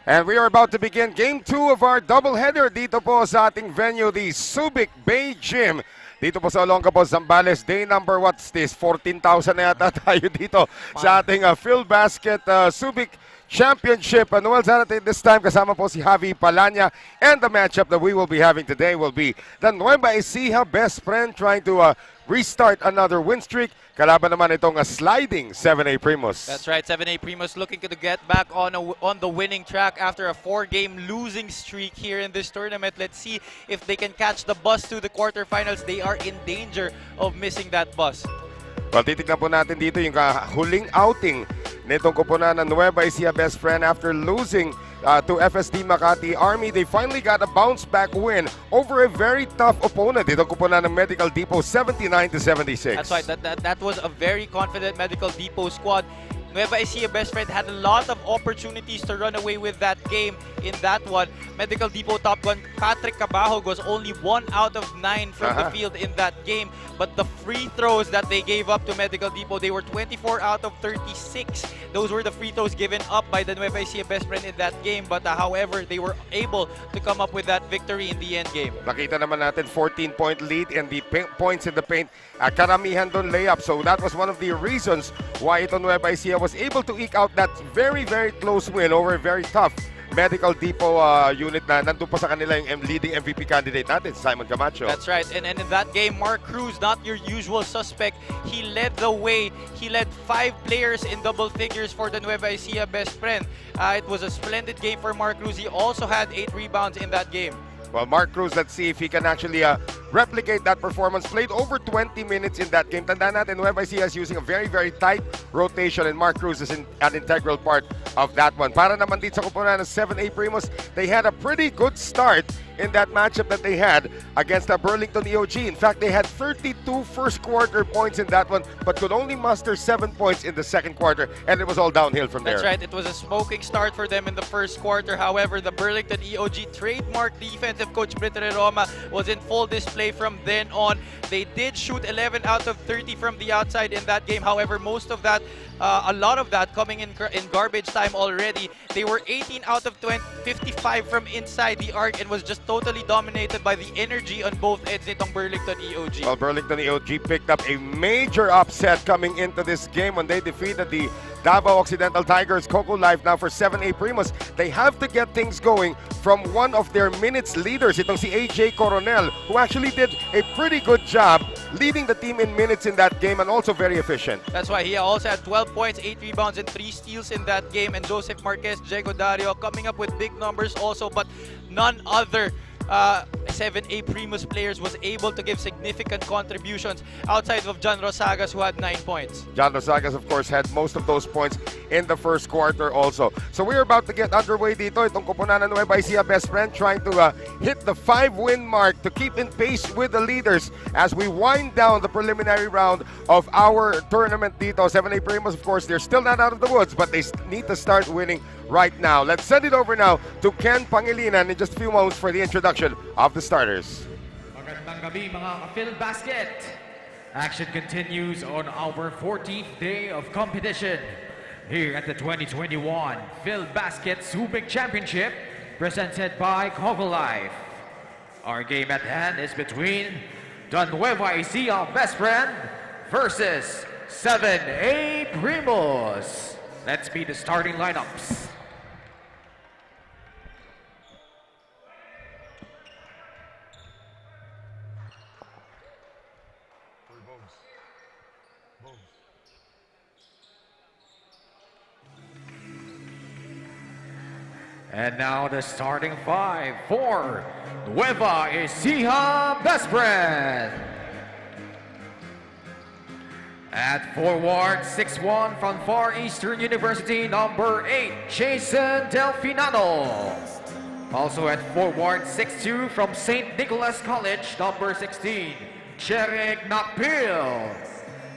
And we are about to begin Game 2 of our doubleheader dito po sa ating venue, the Subic Bay Gym. Dito po sa Olongapo, Zambales, day number, what's this, 14,000 na yata tayo dito sa ating Filbasket Subic Championship. Noel Zanate this time, kasama po si Javi Palanya. And the matchup that we will be having today will be the Nueva Ecija Bespren trying to restart another win streak. Kalaban naman itong sliding 7A Primus. That's right, 7A Primus looking to get back on the winning track after a 4-game losing streak here in this tournament. Let's see if they can catch the bus to the quarterfinals. They are in danger of missing that bus. Well, titignan po natin dito yung huling outing nitong kupunan ng Nueva Ecija Bespren after losing to FSD Makati Army. They finally got a bounce-back win over a very tough opponent. Dito kupunan ng Medical Depot, 79-76. That's right. That was a very confident Medical Depot squad. Nueva Ecija Bespren had a lot of opportunities to run away with that game in that one. Medical Depot top gun Patrick Cabahog was only 1 out of 9 from the field in that game. But the free throws that they gave up to Medical Depot, they were 24 out of 36. Those were the free throws given up by the Nueva Ecija Bespren in that game. But however, they were able to come up with that victory in the end game. Nakita naman natin 14-point lead and the points in the paint. Karamihan doon layup. So that was one of the reasons why ito Nueva Ecija was able to eke out that very, very close win over a very tough Medical Depot unit na nandun pa sa kanila yung leading MVP candidate natin, Simon Camacho. That's right. And in that game, Mark Cruz, not your usual suspect, he led the way. He led 5 players in double figures for the Nueva Ecija Bespren. It was a splendid game for Mark Cruz. He also had 8 rebounds in that game. Well, Mark Cruz, let's see if he can actually replicate that performance. Played over 20 minutes in that game. Tandaan natin, Nueva Ecija is using a very, very tight rotation and Mark Cruz is an integral part of that one. Para naman dito sa kupunan ng 7A Primus, they had a pretty good start in that matchup that they had against the Burlington EOG. In fact, they had 32 first quarter points in that one, but could only muster 7 points in the second quarter, and it was all downhill from there. That's right. It was a smoking start for them in the first quarter. However, the Burlington EOG trademark defensive coach Brito Roma was in full display from then on. They did shoot 11 out of 30 from the outside in that game. However, most of that, a lot of that coming in garbage time already. They were 18 out of 55 from inside the arc and was just totally dominated by the energy on both ends nitong Burlington EOG. Well, Burlington EOG picked up a major upset coming into this game when they defeated the Davao Occidental Tigers. Coco Life now for 7A Primus. They have to get things going from one of their minutes leaders, itong si AJ Coronel, who actually did a pretty good job leading the team in minutes in that game and also very efficient. That's why he also had 12 points, 8 rebounds, and 3 steals in that game. And Joseph Marquez, Diego Dario coming up with big numbers also, but none other 7A Primus players was able to give significant contributions outside of John Rosagas, who had 9 points. John Rosagas, of course, had most of those points in the first quarter also. So we're about to get underway dito. Itong kupunan ng Nueva Ecija Bespren trying to hit the 5-win mark to keep in pace with the leaders as we wind down the preliminary round of our tournament dito. 7A Primus, of course, they're still not out of the woods, but they need to start winning right now. Let's send it over now to Ken Pangilinan in just a few moments for the introduction of the starters. Magandang gabi mga ka-Filbasket. Action continues on our 14th day of competition here at the 2021 Filbasket Subic Championship presented by Coco Life. Our game at hand is between the Nueva Ecija Bespren versus 7A Primus. Let's meet the starting lineups. And now the starting 5 for Nueva Ecija Bespren. At forward, 6'1" from Far Eastern University, number 8, Jason Delfinano. Also at forward, 6'2" from St. Nicholas College, number 16, Cherek Nakpil.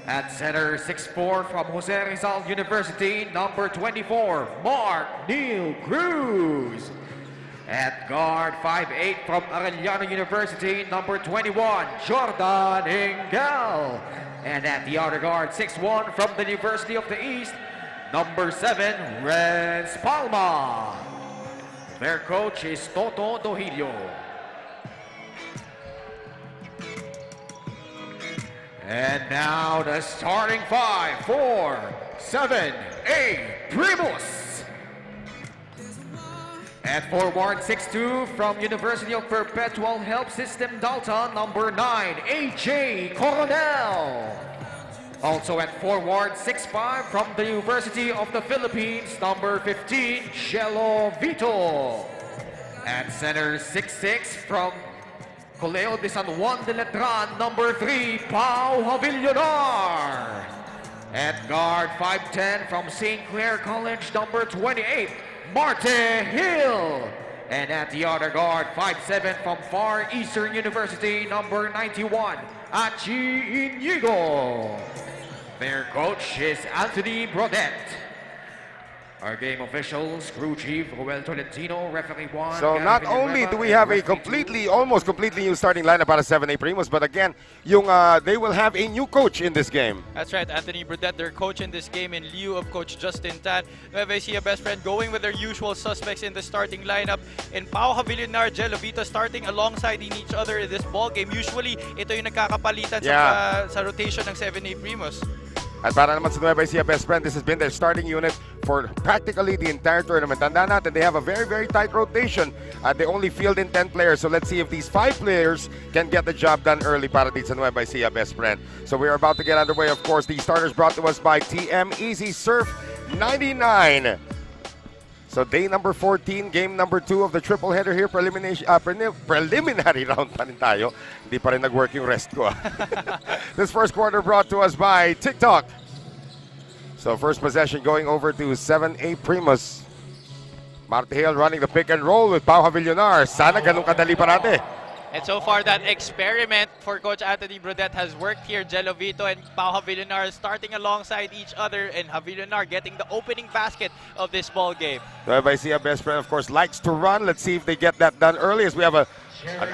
At center, 6'4" from Jose Rizal University, number 24, Mark Neil Cruz. At guard, 5'8" from Arellano University, number 21, Jordan Engel. And at the outer guard, 6'1" from the University of the East, number 7, Renz Palma. Their coach is Toto Dohilio. And now the starting five for 7A Primus. At forward 6'2" from University of Perpetual Help System Dalton, number 9, AJ Coronel. Also at forward 6'5" from the University of the Philippines, number 15, Jello Vito. At center 6'6" from Colegio de San Juan de Letran, number 3, Pau Havillonar. At guard 5'10" from St. Clair College, number 28, Marte Hill. And at the other guard, 5'7" from Far Eastern University, number 91, Achi Inigo. Their coach is Anthony Brodette. Our game officials, crew chief Joel Tolentino, referee 1. So not only do we have a almost completely new starting lineup para 7A Primus, but again, they will have a new coach in this game. That's right, Anthony Burdett, their coach in this game in lieu of Coach Justin Tan. Nueva Ecija Bespren going with their usual suspects in the starting lineup. And Pau Havillonar, Jello Vito starting alongside in each other in this ball game. Usually, ito yung nagkakapalitan sa rotation ng 7A Primus. At para naman sa Nueva Ecija Bespren, this has been their starting unit for practically the entire tournament. Tandaan natin, they have a very, very tight rotation. They only field in 10 players. So let's see if these 5 players can get the job done early para dito sa Nueva Ecija Bespren. So we are about to get underway. Of course, the starters brought to us by TM Easy Surf 99. So day number 14, game number 2 of the triple header here. Preliminary round pa rin tayo. Hindi pa rin nag-work yung rest ko. This first quarter brought to us by TikTok. So first possession going over to 7A Primus. Marte Hill running the pick and roll with Pau Havillonar. Sana ganun kadali parate. And so far, that experiment for Coach Anthony Brodette has worked here. Jello Vito and Pau Havillonar starting alongside each other, and Havillonar getting the opening basket of this ball game. Nueva Ecija Bespren, of course, likes to run. Let's see if they get that done early, as we have an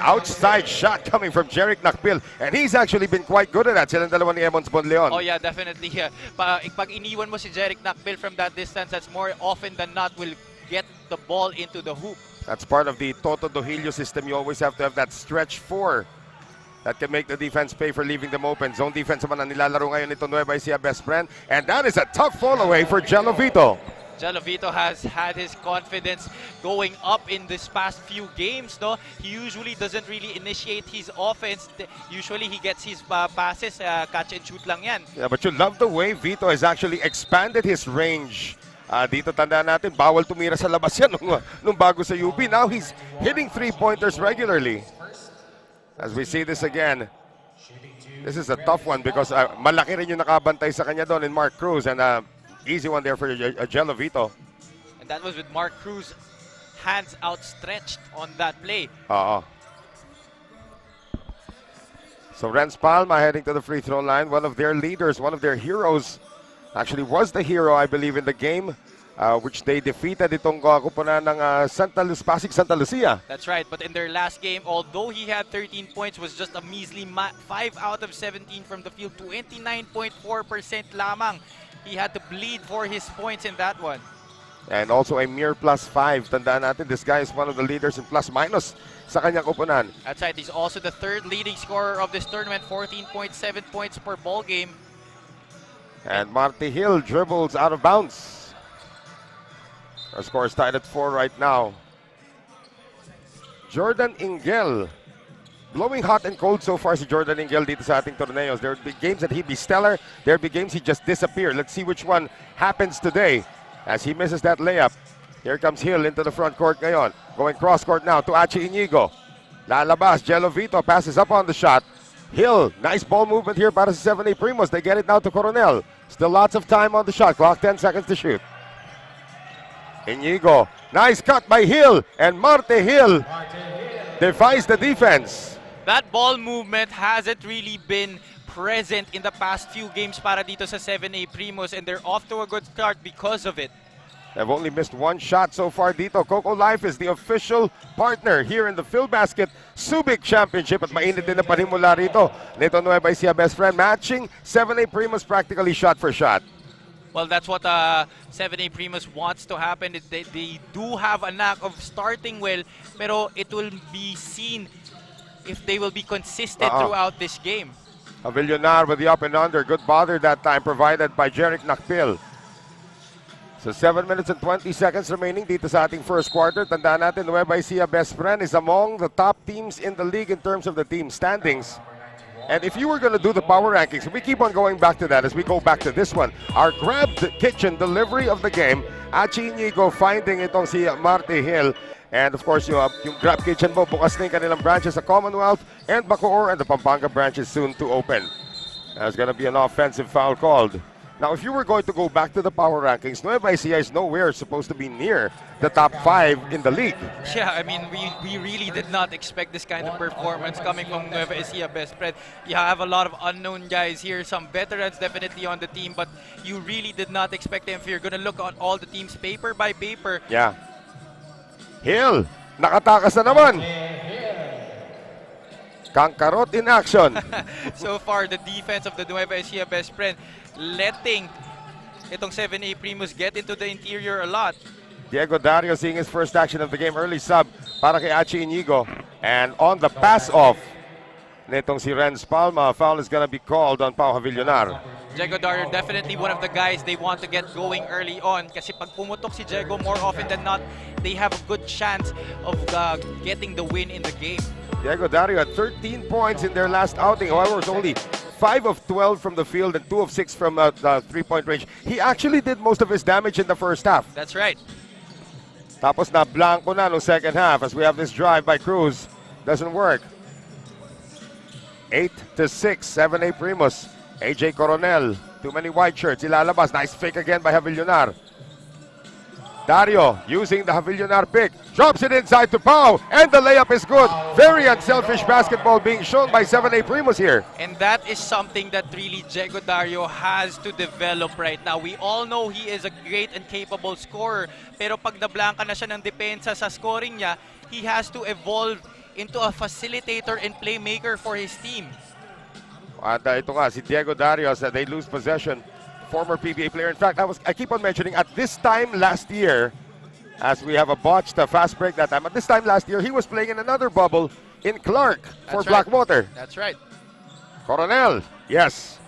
outside shot coming from Jeric Nakpil, and he's actually been quite good at that. Silang dalawa ni Emons Bonleon. Oh yeah, definitely. Pag iniwan mo si Jeric Nakpil from that distance, that's more often than not will get the ball into the hoop. That's part of the Toto Dohilio system. You always have to have that stretch 4 that can make the defense pay for leaving them open. Zone defense naman ang nilalaro ngayon nito Nueva Ecija Bespren. And that is a tough fall away for Jello Vito. Jello Vito has had his confidence going up in this past few games. No, he usually doesn't really initiate his offense. Usually he gets his passes, catch and shoot lang yan. Yeah, but you love the way Vito has actually expanded his range. Dito tandaan natin, bawal tumira sa labas yan nung bago sa UP. Now he's hitting 3-pointers regularly. As we see this again, this is a tough one because malaki rin yung nakabantay sa kanya doon in Mark Cruz, and easy one there for Jello Vito. And that was with Mark Cruz hands outstretched on that play. So Renz Palma heading to the free throw line, one of their leaders, one of their heroes. Actually was the hero, I believe, in the game, which they defeated itong kupunan ng Pasig Santa Lucia. That's right, but in their last game, although he had 13 points, was just a measly 5 out of 17 from the field, 29.4% lamang. He had to bleed for his points in that one. And also a mere +5. Tandaan natin, this guy is one of the leaders in plus-minus sa kanyang kupunan. That's right, he's also the 3rd leading scorer of this tournament, 14.7 points per ball game. And Marte Hill dribbles out of bounds. Our score is tied at 4 right now. Jordan Ingel. Blowing hot and cold so far si Jordan Ingel dito sa ating torneos. There would be games that he'd be stellar. There would be games he'd just disappear. Let's see which one happens today as he misses that layup. Here comes Hill into the front court ngayon. Going cross court now to Achi Inigo. Lalabas, Jello Vito passes up on the shot. Hill, nice ball movement here para sa 7A Primus. They get it now to Coronel. Still lots of time on the shot clock, 10 seconds to shoot. Inigo, nice cut by Hill, and Marte Hill defies the defense. That ball movement hasn't really been present in the past few games para dito sa 7A Primus, and they're off to a good start because of it. They've only missed 1 shot so far dito. Coco Life is the official partner here in the Filbasket Subic Championship, at mainit din na panimula rito nito Nueva Ecija Bespren, matching 7A Primus practically shot for shot. Well, that's what 7A Primus wants to happen. They do have a knack of starting well, pero it will be seen if they will be consistent throughout this game. Avillonar with the up and under. Good bother that time provided by Jeric Nakpil. So 7 minutes and 20 seconds remaining dito sa ating first quarter. Tandaan natin, Nueva Ecija Bespren is among the top teams in the league in terms of the team standings. And if you were going to do the power rankings, we keep on going back to that as we go back to this one. Our grab kitchen delivery of the game, Achi Inigo finding itong si Marte Hill. And of course, yung grab kitchen mo, bukas na yung kanilang branches sa Commonwealth and Bacoor, and the Pampanga branch is soon to open. There's going to be an offensive foul called. Now, if you were going to go back to the power rankings, Nueva Ecija is nowhere supposed to be near the top 5 in the league. Yeah, I mean, we really did not expect this kind of performance coming from Nueva Ecija Bespren. You have a lot of unknown guys here, some veterans definitely on the team, but you really did not expect them. If you're going to look at all the teams paper by paper. Yeah. Hill, nakatakas na naman. Kangkarot in action. So far, the defense of the Nueva Ecija Bespren letting itong 7A Primus get into the interior a lot. Diego Dario seeing his first action of the game. Early sub para kay Achi Inigo. And on the pass-off nitong si Renz Palma, foul is gonna be called on Pau Avillonar. Diego Dario definitely one of the guys they want to get going early on kasi pag pumutok si Diego, more often than not, they have a good chance of getting the win in the game. Diego Dario had 13 points in their last outing. However, it was only 5 of 12 from the field and 2 of 6 from the three-point range. He actually did most of his damage in the first half. That's right. Tapos na blanco na no second half as we have this drive by Cruz. Doesn't work. 8-6, 7A Primus. AJ Coronel, too many white shirts. Ilalabas, nice fake again by Avillonar. Dario using the Avillonar pick, drops it inside to Pau, and the layup is good. Very unselfish basketball being shown by 7A Primus here. And that is something that really Diego Dario has to develop right now. We all know he is a great and capable scorer, pero pag nablanka na siya ng depensa sa scoring niya, he has to evolve into a facilitator and playmaker for his team. At ito nga, si Diego Dario, as they lose possession. Former PBA player. In fact, I keep on mentioning at this time last year, as we have a botched fast break that time, at this time last year, he was playing in another bubble in Clark for Blackwater. That's right. Coronel, yes.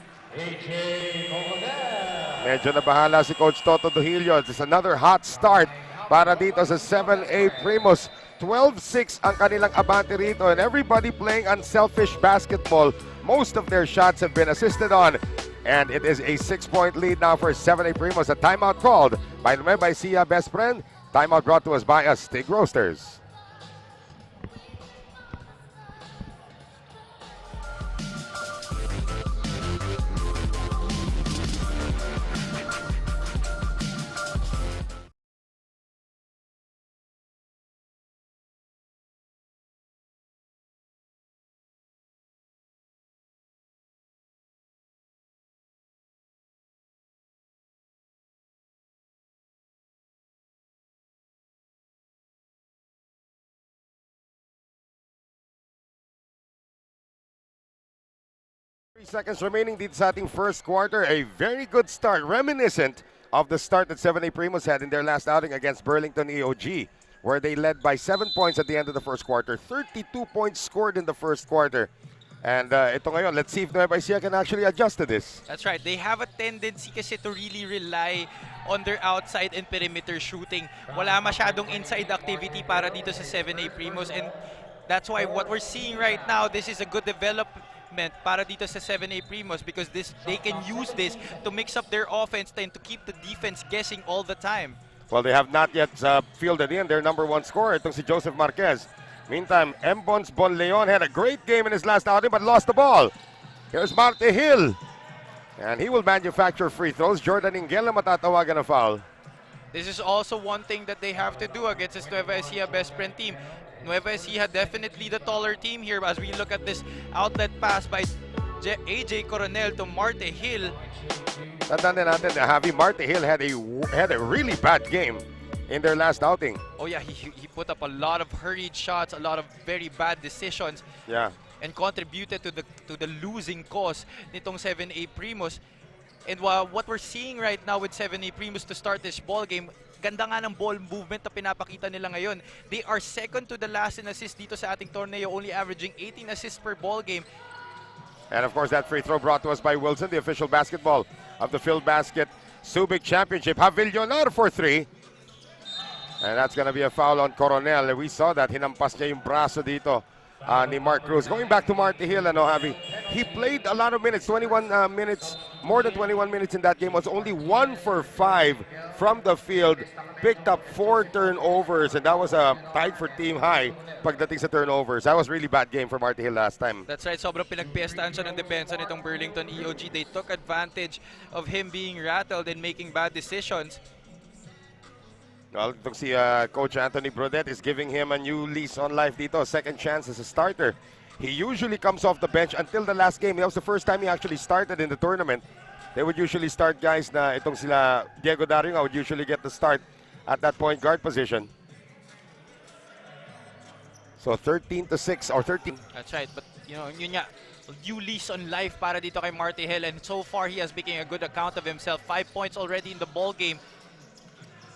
Medyo nabahala si Coach Toto Duhilio. It's another hot start para dito sa 7A Primus. 12-6 ang kanilang abante rito, and everybody playing unselfish basketball. Most of their shots have been assisted on. And it is a 6-point lead now for 7A Primus. A timeout called by Nueva Ecija Bespren. Timeout brought to us by Stig Roasters. Seconds remaining dito sa ating first quarter. A very good start, reminiscent of the start that 7A Primus had in their last outing against Burlington EOG, where they led by 7 points at the end of the first quarter. 32 points scored in the first quarter. And ito ngayon, let's see if Nueva Ecija can actually adjust to this. That's right. They have a tendency kasi to really rely on their outside and perimeter shooting. Wala masyadong inside activity para dito sa 7A Primus, and that's why what we're seeing right now, this is a good development para dito sa 7A Primus because they can use this to mix up their offense and to keep the defense guessing all the time. Well, they have not yet fielded in their number 1 scorer, itong si Joseph Marquez. Meantime, Mbons Bonleon had a great game in his last outing but lost the ball. Here's Marte Hill. And he will manufacture free throws. Jordan Ingela matatawagan na foul. This is also one thing that they have to do against this Nueva Ecija Bespren team. Nueva Ecija definitely the taller team here as we look at this outlet pass by AJ Coronel to Marte Hill. Tandaan natin na Javi Marte Hill had a really bad game in their last outing. Oh yeah, he put up a lot of hurried shots, a lot of very bad decisions. Yeah. And contributed to the losing cause nitong 7A Primus. And what we're seeing right now with 7A Primus to start this ball game, ganda nga ng ball movement na pinapakita nila ngayon. They are second to the last in assists dito sa ating torneo, only averaging 18 assists per ball game. And of course, that free throw brought to us by Wilson, the official basketball of the Filbasket Subic Championship. Havillonar for 3. And that's going to be a foul on Coronel. We saw that. Hinampas niya yung braso dito ni Mark Cruz. Going back to Marty Hill, Javi, he played a lot of minutes, 21 minutes, more than 21 minutes in that game. Was only 1 for 5 from the field. Picked up 4 turnovers, and that was tied for team high pagdating sa turnovers. That was really bad game for Marty Hill last time. That's right, sobrang pinagpiestahan siya ng depensa nitong Burlington EOG. They took advantage of him being rattled and making bad decisions. Well, itong si Coach Anthony Brodet is giving him a new lease on life dito. Second chance as a starter. He usually comes off the bench until the last game. That was the first time he actually started in the tournament. They would usually start guys na itong sila Diego Dario would usually get the start at that point guard position. So 13-6 or 13. That's right, but yun nga, new lease on life para dito kay Marty Hill, and so far he has making a good account of himself. 5 points already in the ball game.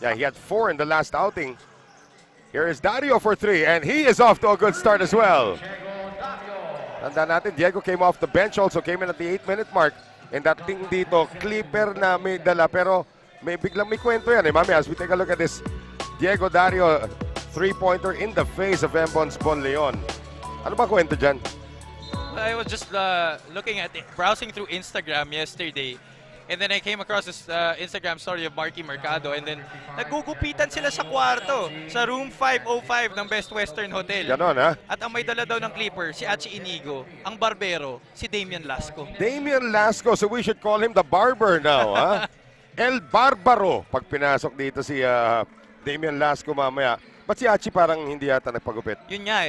Yeah, he had 4 in the last outing. Here is Dario for 3, and he is off to a good start as well. Tanda natin, Diego came off the bench, also came in at the 8-minute mark. And that thing dito, clipper na may dala, pero biglang may kwento yan Mami, as we take a look at this Diego Dario 3-pointer in the face of Embons Bonleon. Ano ba kwento dyan? I was just looking at it, browsing through Instagram yesterday. And then I came across this Instagram story of Marky Mercado, and then naggugupitan sila sa kwarto sa room 505 ng Best Western Hotel. Ganon, ha? At ang may dala daw ng clipper, si Achi Inigo. Ang barbero, si Damian Lasco. Damian Lasco, so we should call him the barber now, ha? El Barbaro, pag pinasok dito si Damian Lasco mamaya. Ba't si Achi parang hindi yata nagpagupit? Yun nga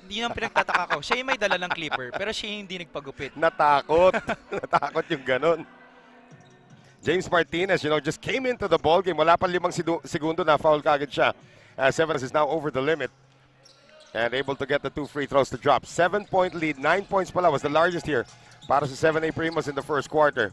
yun ang pinagtataka ko. Siya yung may dala ng clipper, pero siya yung hindi nagpagupit. Natakot. Natakot yung ganon. James Martinez, just came into the ball game. Wala pa 5 segundo na foul kagad siya. Severus is now over the limit and able to get the 2 free throws to drop. 7-point lead, 9 points pala was the largest here para sa 7A Primus in the first quarter.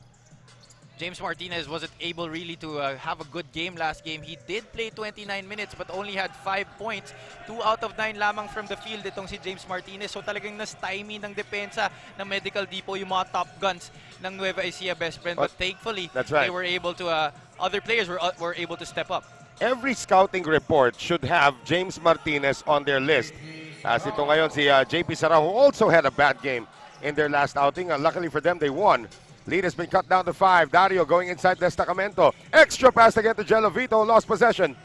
James Martinez wasn't able really to have a good game last game. He did play 29 minutes but only had 5 points. 2 out of 9 lamang from the field itong si James Martinez. So talagang na-stymie ng depensa ng Medical Depot yung mga top guns ng Nueva Ecija Bespren. But thankfully, they were able to, other players were able to step up. Every scouting report should have James Martinez on their list. As ito ngayon si JP Sara, who also had a bad game in their last outing. Luckily for them, they won. Lead has been cut down to 5. Dario going inside Destacamento. Extra pass to get to Gelovito. Lost possession.